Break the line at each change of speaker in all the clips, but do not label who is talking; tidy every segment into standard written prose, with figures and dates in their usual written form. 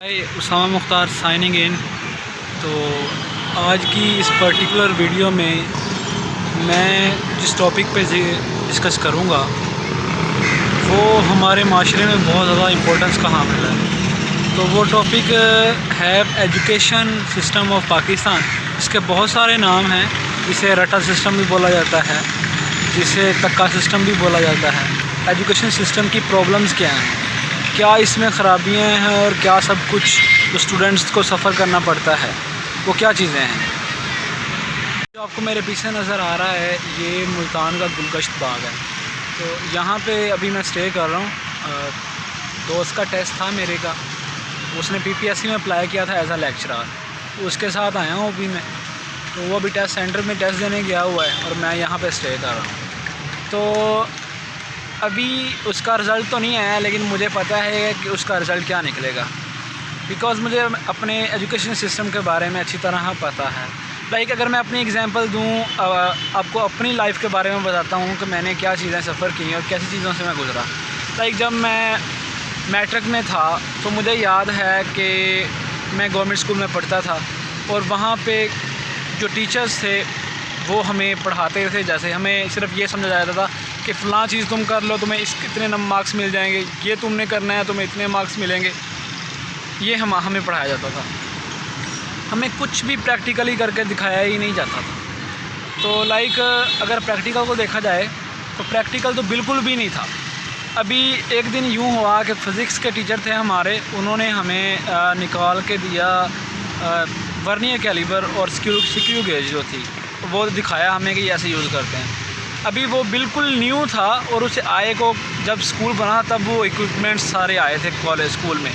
हाय, Usama Mukhtar signing इन। तो आज की इस पर्टिकुलर वीडियो में मैं जिस टॉपिक पे डिस्कस करूँगा वो हमारे माशरे में बहुत ज़्यादा इम्पोर्टेंस का हामिल है। तो वो टॉपिक है एजुकेशन सिस्टम ऑफ पाकिस्तान। इसके बहुत सारे नाम हैं, जिसे रटा सिस्टम भी बोला जाता है, जिसे तक्का सिस्टम भी बोला जाता है। एजुकेशन सिस्टम की प्रॉब्लम्स क्या हैं, क्या इसमें ख़राबियाँ हैं और क्या सब कुछ जो स्टूडेंट्स को सफ़र करना पड़ता है वो क्या चीज़ें हैं। जो आपको मेरे पीछे नज़र आ रहा है ये मुल्तान का गुलगश्त बाग है। तो यहाँ पे अभी मैं स्टे कर रहा हूँ। दोस्त का टेस्ट था मेरे का, उसने PPSC में अप्लाई किया था एज आ लेक्चरर, उसके साथ आया हूँ अभी मैं। तो वो अभी टेस्ट सेंटर में टेस्ट देने गया हुआ है और मैं यहाँ पे स्टे कर रहा हूँ। तो अभी उसका रिज़ल्ट तो नहीं आया, लेकिन मुझे पता है कि उसका रिज़ल्ट क्या निकलेगा, बिकॉज़ मुझे अपने एजुकेशन सिस्टम के बारे में अच्छी तरह पता है। लाइक अगर मैं अपनी एग्जांपल दूँ, आपको अपनी लाइफ के बारे में बताता हूँ कि मैंने क्या चीज़ें सफ़र की और कैसी चीज़ों से मैं गुज़रा। लाइक जब मैं मैट्रिक में था तो मुझे याद है कि मैं गवर्नमेंट स्कूल में पढ़ता था और वहाँ पे जो टीचर्स थे वो हमें पढ़ाते थे। जैसे हमें सिर्फ ये समझा जाता था कि फ़लाँ चीज़ तुम कर लो, तुम्हें इतने मार्क्स मिल जाएंगे, ये तुमने करना है तुम्हें इतने मार्क्स मिलेंगे। ये हमें पढ़ाया जाता था, हमें कुछ भी प्रैक्टिकली करके दिखाया ही नहीं जाता था। तो लाइक अगर प्रैक्टिकल को देखा जाए तो प्रैक्टिकल तो बिल्कुल भी नहीं था। अभी एक दिन यूँ हुआ कि फ़िज़िक्स के टीचर थे हमारे, उन्होंने हमें निकाल के दिया वर्नियर कैलिबर और स्क्रू गेज जो थी वो दिखाया हमें कि ऐसे यूज़ करते हैं। अभी वो बिल्कुल न्यू था और उसे आए को जब स्कूल बना तब वो इक्विपमेंट्स सारे आए थे कॉलेज स्कूल में।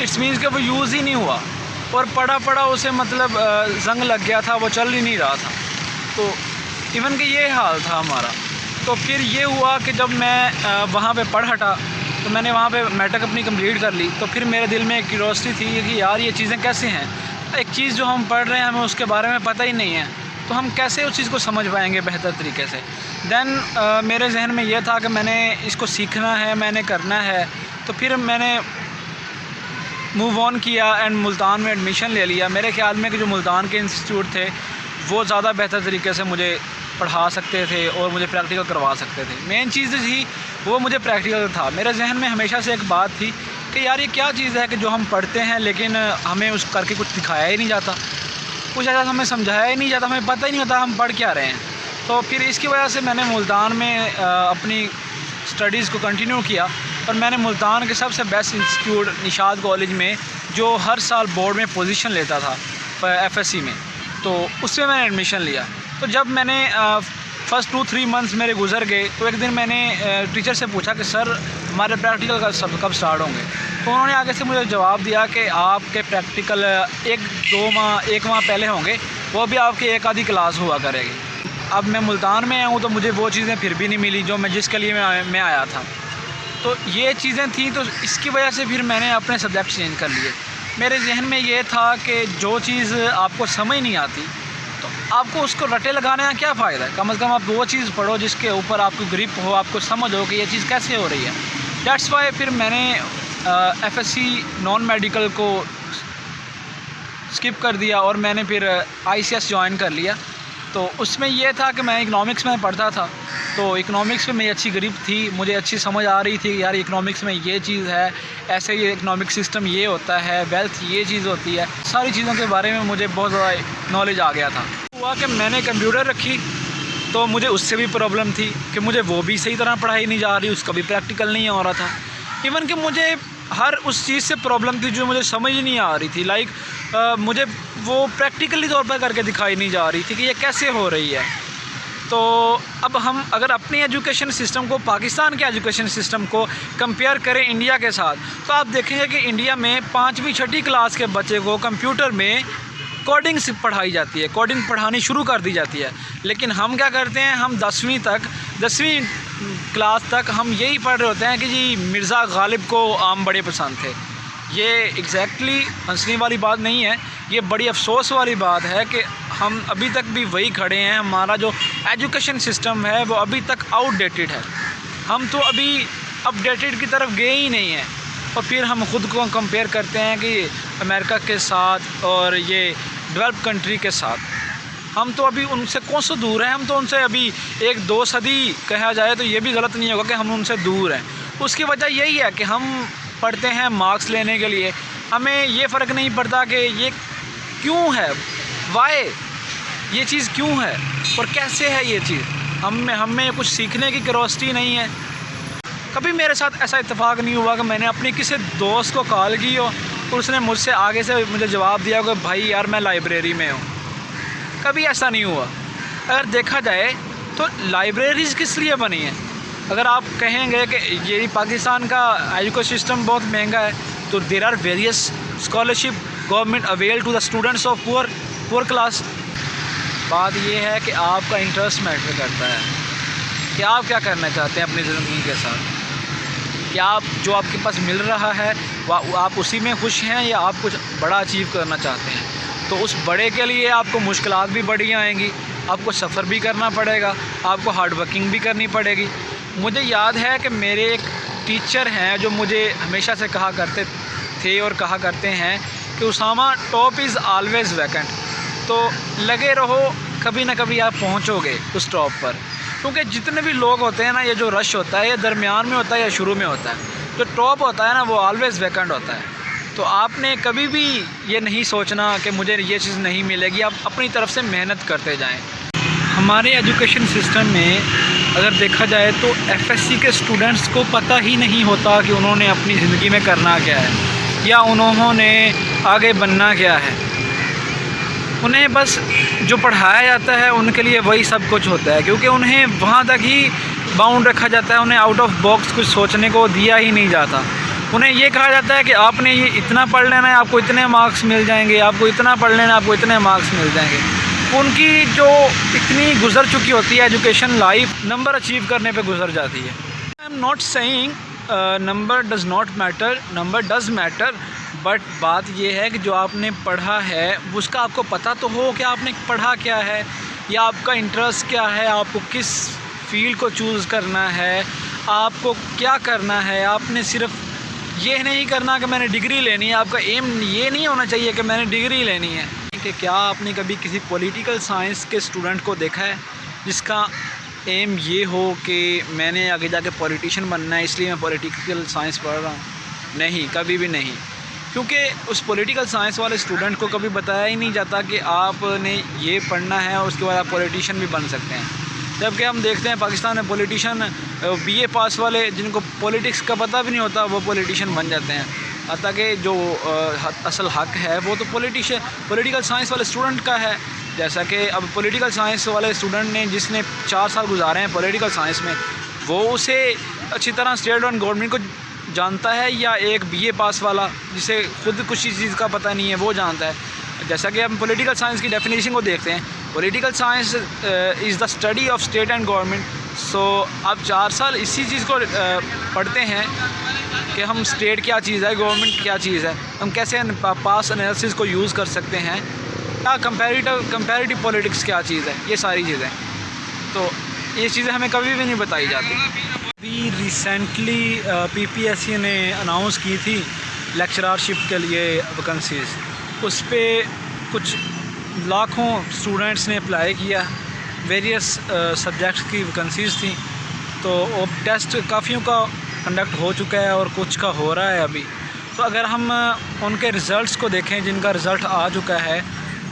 इट्स मीन्स कि वो यूज़ ही नहीं हुआ और पड़ा उसे मतलब जंग लग गया था, वो चल ही नहीं रहा था। तो इवन कि ये हाल था हमारा। तो फिर ये हुआ कि जब मैं वहाँ पे पढ़ हटा तो मैंने वहाँ पे मैट्रिक अपनी कंप्लीट कर ली। तो फिर मेरे दिल में एक क्यूरियोसिटी थी कि यार ये चीज़ें कैसे हैं, एक चीज़ जो हम पढ़ रहे हैं हमें उसके बारे में पता ही नहीं है, तो हम कैसे उस चीज़ को समझ पाएंगे बेहतर तरीके से। देन मेरे जहन में ये था कि मैंने इसको सीखना है, मैंने करना है। तो फिर मैंने मूव ऑन किया एंड मुल्तान में एडमिशन ले लिया। मेरे ख्याल में कि जो मुल्तान के इंस्टीट्यूट थे वो ज़्यादा बेहतर तरीके से मुझे पढ़ा सकते थे और मुझे प्रैक्टिकल करवा सकते थे। मेन चीज़ थी वो मुझे प्रैक्टिकल था। मेरे जहन में हमेशा से एक बात थी कि यार ये क्या चीज़ है कि जो हम पढ़ते हैं लेकिन हमें उस करके कुछ दिखाया ही नहीं जाता, कुछ ऐसा हमें समझाया ही नहीं जाता, हमें पता ही नहीं होता हम पढ़ क्या रहे हैं। तो फिर इसकी वजह से मैंने मुल्तान में अपनी स्टडीज़ को कंटिन्यू किया और मैंने मुल्तान के सबसे बेस्ट इंस्टीट्यूट निशात कॉलेज में, जो हर साल बोर्ड में पोजीशन लेता था FSC में, तो उसमें मैंने एडमिशन लिया। तो जब मैंने फ़र्स्ट 2-3 मंथ्स मेरे गुजर गए तो एक दिन मैंने टीचर से पूछा कि सर हमारे प्रैक्टिकल कब स्टार्ट होंगे। तो उन्होंने आगे से मुझे जवाब दिया कि आपके प्रैक्टिकल 1 माह पहले होंगे, वो भी आपकी एक आधी क्लास हुआ करेगी। अब मैं मुल्तान में आया हूँ तो मुझे वो चीज़ें फिर भी नहीं मिली जो जिसके लिए मैं आया था। तो ये चीज़ें थी, तो इसकी वजह से फिर मैंने अपने सब्जेक्ट चेंज कर लिए। मेरे जहन में ये था कि जो चीज़ आपको समझ नहीं आती तो आपको उसको रटे लगाने का क्या फ़ायदा है। कम से कम आप वो चीज़ पढ़ो जिसके ऊपर आपको ग्रिप हो, आपको समझ हो कि ये चीज़ कैसे हो रही है। दैट्स वाई फिर मैंने FSC नॉन मेडिकल को स्किप कर दिया और मैंने फिर ICS ज्वाइन कर लिया। तो उसमें यह था कि मैं इकनॉमिक्स में पढ़ता था, तो इकनॉमिक्स में मेरी अच्छी ग्रिप थी, मुझे अच्छी समझ आ रही थी कि यार इकनॉमिक्स में ये चीज़ है, ऐसे ये इकनॉमिक सिस्टम ये होता है, वेल्थ ये चीज़ होती है। सारी चीज़ों के बारे में मुझे बहुत ज़्यादा नॉलेज आ गया था। हुआ कि मैंने कंप्यूटर रखी तो मुझे उससे भी प्रॉब्लम थी कि मुझे वो भी सही तरह पढ़ाई नहीं जा रही, उसका भी प्रैक्टिकल नहीं हो रहा था। इवन कि मुझे हर उस चीज़ से प्रॉब्लम थी जो मुझे समझ ही नहीं आ रही थी। लाइक मुझे वो प्रैक्टिकली तौर पर करके दिखाई नहीं जा रही थी कि ये कैसे हो रही है। तो अब हम अगर अपनी एजुकेशन सिस्टम को, पाकिस्तान के एजुकेशन सिस्टम को कंपेयर करें इंडिया के साथ, तो आप देखेंगे कि इंडिया में 5वीं 6ठी क्लास के बच्चे को कंप्यूटर में कोडिंग से पढ़ाई जाती है, कोडिंग पढ़ानी शुरू कर दी जाती है। लेकिन हम क्या करते हैं, हम 10वीं क्लास तक हम यही पढ़ रहे होते हैं कि जी मिर्ज़ा गालिब को आम बड़े पसंद थे। ये एग्जैक्टली हंसने वाली बात नहीं है, ये बड़ी अफसोस वाली बात है कि हम अभी तक भी वही खड़े हैं। हमारा जो एजुकेशन सिस्टम है वो अभी तक आउटडेटेड है, हम तो अभी अपडेटेड की तरफ गए ही नहीं हैं। और फिर हम ख़ुद को कंपेयर करते हैं कि अमेरिका के साथ और ये डेवलप कंट्री के साथ। हम तो अभी उनसे कौन सा दूर हैं, हम तो उनसे अभी 1-2 सदी कहा जाए तो ये भी गलत नहीं होगा कि हम उनसे दूर हैं। उसकी वजह यही है कि हम पढ़ते हैं मार्क्स लेने के लिए, हमें ये फ़र्क नहीं पड़ता कि ये क्यों है, वाई ये चीज़ क्यों है और कैसे है ये चीज़। हमें कुछ सीखने की क्यूरोसिटी नहीं है। कभी मेरे साथ ऐसा इत्तेफाक नहीं हुआ कि मैंने अपने किसी दोस्त को कॉल की हो और उसने मुझसे आगे से मुझे जवाब दिया कि भाई यार मैं लाइब्रेरी में हूँ। कभी ऐसा नहीं हुआ। अगर देखा जाए तो लाइब्रेरीज़ किस लिए बनी है? अगर आप कहेंगे कि ये पाकिस्तान का एजुकेशन सिस्टम बहुत महंगा है, तो there are various scholarship government avail to the students of poor class. बात ये है कि आपका इंटरेस्ट मैटर करता है कि आप क्या करना चाहते हैं अपनी ज़िंदगी के साथ। क्या आप जो आपके पास मिल रहा है आप उसी में खुश हैं या आप कुछ बड़ा अचीव करना चाहते हैं? तो उस बड़े के लिए आपको मुश्किलात भी बड़ी आएंगी, आपको सफ़र भी करना पड़ेगा, आपको हार्ड वर्किंग भी करनी पड़ेगी। मुझे याद है कि मेरे एक टीचर हैं जो मुझे हमेशा से कहा करते थे और कहा करते हैं कि Usama, top is always vacant. तो लगे रहो, कभी ना कभी आप पहुंचोगे उस टॉप पर, क्योंकि जितने भी लोग होते हैं ना, ये जो रश होता है ये दरमियान में होता है या शुरू में होता है। जो टॉप होता है ना वो ऑलवेज़ वैकेंट होता है। तो आपने कभी भी ये नहीं सोचना कि मुझे ये चीज़ नहीं मिलेगी, आप अपनी तरफ से मेहनत करते जाएं। हमारे एजुकेशन सिस्टम में अगर देखा जाए तो एफएससी के स्टूडेंट्स को पता ही नहीं होता कि उन्होंने अपनी ज़िंदगी में करना क्या है या उन्होंने आगे बनना क्या है। उन्हें बस जो पढ़ाया जाता है उनके लिए वही सब कुछ होता है, क्योंकि उन्हें वहाँ तक ही बाउंड रखा जाता है। उन्हें आउट ऑफ बॉक्स कुछ सोचने को दिया ही नहीं जाता। उन्हें ये कहा जाता है कि आपने ये इतना पढ़ लेना है, आपको इतने मार्क्स मिल जाएंगे, आपको इतना पढ़ लेना है, आपको इतने मार्क्स मिल जाएंगे। उनकी जो इतनी गुजर चुकी होती है एजुकेशन लाइफ, नंबर अचीव करने पे गुजर जाती है। I am not saying number does not matter, number does matter, but बात ये है कि जो आपने पढ़ा है उसका आपको पता तो हो कि आपने पढ़ा क्या है या आपका इंटरेस्ट क्या है, आपको किस फील्ड को चूज़ करना है, आपको क्या करना है। आपने सिर्फ ये नहीं करना कि मैंने डिग्री लेनी है, आपका एम ये नहीं होना चाहिए कि मैंने डिग्री लेनी है। कि क्या आपने कभी किसी पॉलिटिकल साइंस के स्टूडेंट को देखा है जिसका एम ये हो कि मैंने आगे जाके पॉलिटिशियन बनना है इसलिए मैं पॉलिटिकल साइंस पढ़ रहा हूँ? नहीं, कभी भी नहीं। क्योंकि उस पॉलिटिकल साइंस वाले स्टूडेंट को कभी बताया ही नहीं जाता कि आपने ये पढ़ना है और उसके बाद आप पॉलिटिशियन भी बन सकते हैं। जबकि हम देखते हैं पाकिस्तान में पॉलिटिशियन बीए पास वाले जिनको पॉलिटिक्स का पता भी नहीं होता वो पॉलिटिशियन बन जाते हैं। ताकि जो असल हक है वो तो पॉलिटिकल साइंस वाले स्टूडेंट का है। जैसा कि अब पॉलिटिकल साइंस वाले स्टूडेंट ने जिसने 4 साल गुजारे हैं पॉलिटिकल साइंस में, वो उसे अच्छी तरह स्टेट और गवर्नमेंट को जानता है या एक बीए पास वाला जिसे खुद कुछ चीज़ का पता नहीं है वो जानता है। जैसा कि हम पॉलिटिकल साइंस की डेफिनेशन को देखते हैं, political science is the study of state and government. So आप 4 साल इसी चीज़ को पढ़ते हैं कि हम स्टेट क्या चीज़ है, गवर्नमेंट क्या चीज़ है, हम कैसे पास एनालिसिस को यूज़ कर सकते हैं, या कंपैरेटिव पॉलिटिक्स क्या चीज़ है, ये सारी चीज़ें। तो ये चीज़ें हमें कभी भी नहीं बताई जाती। अभी रिसेंटली पीपीएससी ने अनाउंस की थी लेक्चररशिप के लिए वैकेंसीज़, उस पर कुछ लाखों स्टूडेंट्स ने अप्लाई किया, वेरियस सब्जेक्ट्स की वैकेंसीज़ थी। तो अब टेस्ट काफ़ियों का कंडक्ट हो चुका है और कुछ का हो रहा है अभी। तो अगर हम उनके रिज़ल्ट्स को देखें जिनका रिज़ल्ट आ चुका है,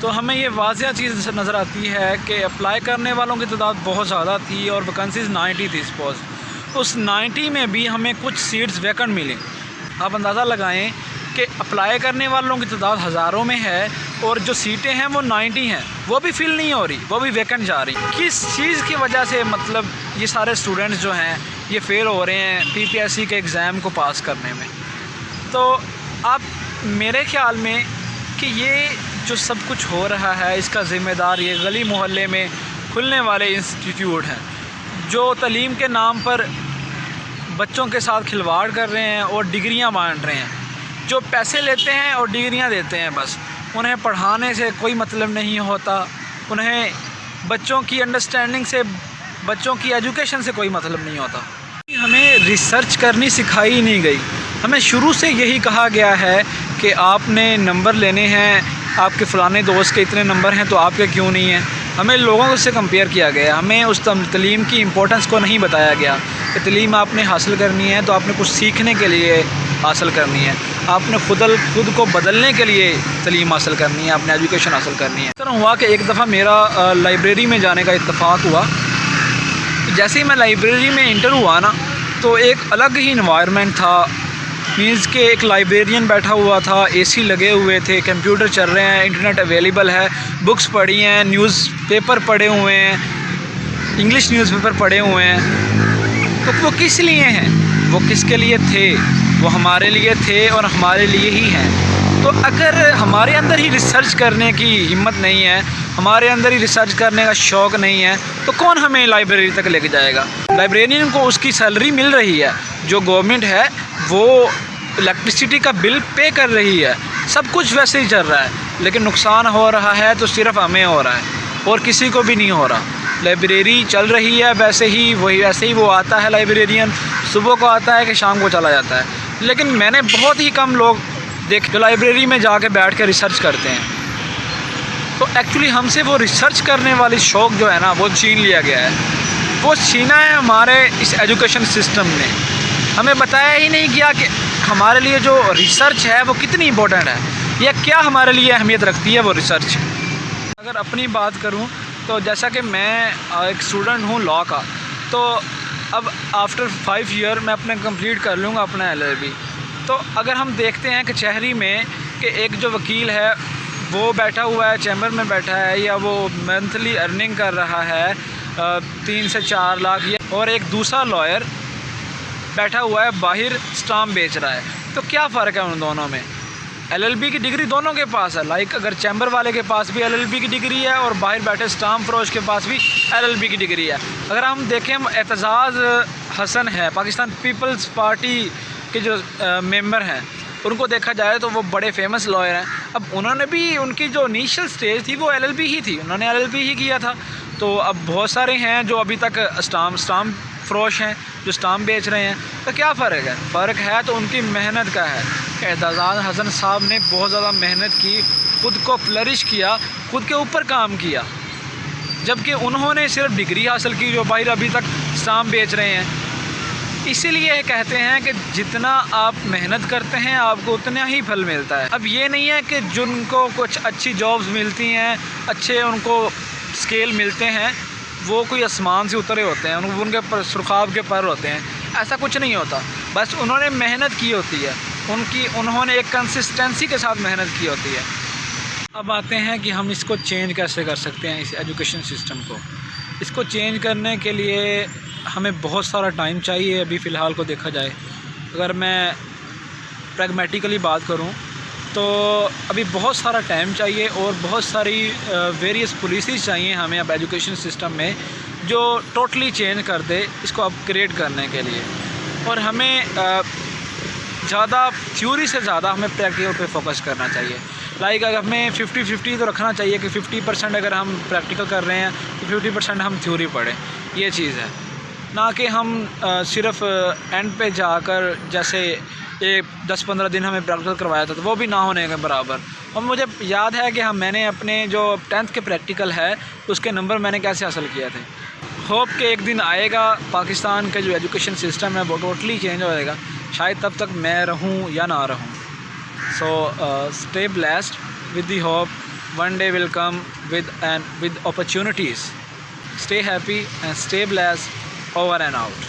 तो हमें ये वाज़िया चीज़ नज़र आती है कि अप्लाई करने वालों की तादाद बहुत ज़्यादा थी और वैकेंसीज़ 90 थी सपोज़। उस 90 में भी हमें कुछ सीट्स वैकेंट मिली। आप अंदाज़ा लगाएं कि अप्लाई करने वालों की तादाद हज़ारों में है और जो सीटें हैं वो 90 हैं, वो भी फिल नहीं हो रही, वो भी वैकेंट जा रही। किस चीज़ की वजह से मतलब ये सारे स्टूडेंट्स जो हैं ये फ़ेल हो रहे हैं पीपीएससी के एग्ज़ाम को पास करने में? तो आप मेरे ख़्याल में कि ये जो सब कुछ हो रहा है इसका ज़िम्मेदार ये गली मोहल्ले में खुलने वाले इंस्टीट्यूट हैं जो तालीम के नाम पर बच्चों के साथ खिलवाड़ कर रहे हैं और डिग्रियां बांट रहे हैं, जो पैसे लेते हैं और डिग्रियां देते हैं। बस उन्हें पढ़ाने से कोई मतलब नहीं होता, उन्हें बच्चों की अंडरस्टैंडिंग से, बच्चों की एजुकेशन से कोई मतलब नहीं होता। हमें रिसर्च करनी सिखाई नहीं गई। हमें शुरू से यही कहा गया है कि आपने नंबर लेने हैं, आपके फ़लाने दोस्त के इतने नंबर हैं तो आपके क्यों नहीं हैं। हमें लोगों से कंपेयर किया गया, हमें उस तलीम की इम्पोर्टेंस को नहीं बताया गया कि तलीम आपने हासिल करनी है तो आपने कुछ सीखने के लिए हासिल करनी है, आपने खुद को बदलने के लिए तलीम हासिल करनी है, आपने एजुकेशन हासिल करनी है। इस तरह हुआ कि एक दफ़ा मेरा लाइब्रेरी में जाने का इत्तेफाक हुआ। जैसे ही मैं लाइब्रेरी में इंटर हुआ ना, तो एक अलग ही इन्वायरमेंट था। मीन्स के एक लाइब्रेरियन बैठा हुआ था, एसी लगे हुए थे, कंप्यूटर चल रहे हैं, इंटरनेट अवेलेबल है, बुक्स पढ़ी हैं, न्यूज़पेपर पढ़े हुए हैं, इंग्लिश न्यूज़पेपर पढ़े हुए हैं। तो वो किस लिए हैं, वो किसके लिए थे? वो हमारे लिए थे और हमारे लिए ही हैं। तो अगर हमारे अंदर ही रिसर्च करने की हिम्मत नहीं है, हमारे अंदर ही रिसर्च करने का शौक़ नहीं है, तो कौन हमें लाइब्रेरी तक लेके जाएगा? लाइब्रेरियन को उसकी सैलरी मिल रही है, जो गवर्नमेंट है वो इलेक्ट्रिसिटी का बिल पे कर रही है, सब कुछ वैसे ही चल रहा है, लेकिन नुकसान हो रहा है तो सिर्फ़ हमें हो रहा है और किसी को भी नहीं हो रहा। लाइब्रेरी चल रही है वैसे ही वो आता है, लाइब्रेरियन सुबह को आता है कि शाम को चला जाता है। लेकिन मैंने बहुत ही कम लोग देखे जो लाइब्रेरी में जाके बैठ कर रिसर्च करते हैं। तो एक्चुअली हमसे वो रिसर्च करने वाली शौक़ जो है ना, वो छीन लिया गया है, वो छीना है हमारे इस एजुकेशन सिस्टम ने। हमें बताया ही नहीं गया कि हमारे लिए जो रिसर्च है वो कितनी इम्पोर्टेंट है, या क्या हमारे लिए अहमियत रखती है वो रिसर्च। अगर अपनी बात करूं तो जैसा कि मैं एक स्टूडेंट हूं लॉ का, तो अब आफ्टर 5 ईयर मैं अपने कंप्लीट कर लूँगा अपना LLB। तो अगर हम देखते हैं कचहरी में कि एक जो वकील है वो बैठा हुआ है, चैम्बर में बैठा है, या वो मंथली अर्निंग कर रहा है 3 से 4 लाख, और एक दूसरा लॉयर बैठा हुआ है बाहर स्टाम्प बेच रहा है, तो क्या फ़र्क है उन दोनों में? LLB की डिग्री दोनों के पास है। लाइक अगर चैम्बर वाले के पास भी LLB की डिग्री है और बाहर बैठे स्टाम्प फरोश के पास भी LLB की डिग्री है। अगर हम देखें, एतजाज़ हसन है, पाकिस्तान पीपल्स पार्टी के जो मेंबर हैं, उनको देखा जाए तो वो बड़े फेमस लॉयर हैं। अब उन्होंने भी, उनकी जो इनिशियल स्टेज थी वो LLB ही थी, उन्होंने LLB ही किया था। तो अब बहुत सारे हैं जो अभी तक स्टाम्प फरोश हैं, जो स्टाम्प बेच रहे हैं। तो क्या फ़र्क है? फ़र्क है तो उनकी मेहनत का है। एतजाज़ हसन साहब ने बहुत ज़्यादा मेहनत की, खुद को फ्लरिश किया, खुद के ऊपर काम किया, जबकि उन्होंने सिर्फ डिग्री हासिल की, जो बाहर अभी तक स्टाम्प बेच रहे हैं। इसीलिए कहते हैं कि जितना आप मेहनत करते हैं आपको उतना ही फल मिलता है। अब ये नहीं है कि जिनको कुछ अच्छी जॉब्स मिलती हैं, अच्छे उनको स्केल मिलते हैं, वो कोई आसमान से उतरे होते हैं, उनके सुरखाब के पर होते हैं, ऐसा कुछ नहीं होता। बस उन्होंने मेहनत की होती है, उन्होंने एक कंसिस्टेंसी के साथ मेहनत की होती है। अब आते हैं कि हम इसको चेंज कैसे कर सकते हैं, इस एजुकेशन सिस्टम को। इसको चेंज करने के लिए हमें बहुत सारा टाइम चाहिए। अभी फ़िलहाल को देखा जाए, अगर मैं प्रैग्मेटिकली बात करूं तो अभी बहुत सारा टाइम चाहिए और बहुत सारी वेरियस पॉलिसीज़ चाहिए हमें अब एजुकेशन सिस्टम में, जो टोटली चेंज कर दे इसको अपग्रेड करने के लिए। और हमें ज़्यादा थ्योरी से ज़्यादा हमें प्रैक्टिकल पे फोकस करना चाहिए। लाइक अगर हमें 50-50 तो रखना चाहिए कि 50% अगर हम प्रैक्टिकल कर रहे हैं तो 50% हम थ्योरी पढ़ें, ये चीज़ है। ना कि हम सिर्फ़ एंड पे जाकर जैसे ये 10-15 दिन हमें प्रैक्टिकल करवाया था, तो वो भी ना होने के बराबर। और मुझे याद है कि मैंने अपने जो 10th के प्रैक्टिकल है उसके नंबर मैंने कैसे हासिल किए थे। होप कि एक दिन आएगा पाकिस्तान का जो एजुकेशन सिस्टम है वो टोटली चेंज हो जाएगा, शायद तब तक मैं रहूं या ना रहूं। So stay blessed with the hope one day will come with opportunities. Stay happy and stay blessed. Over and out.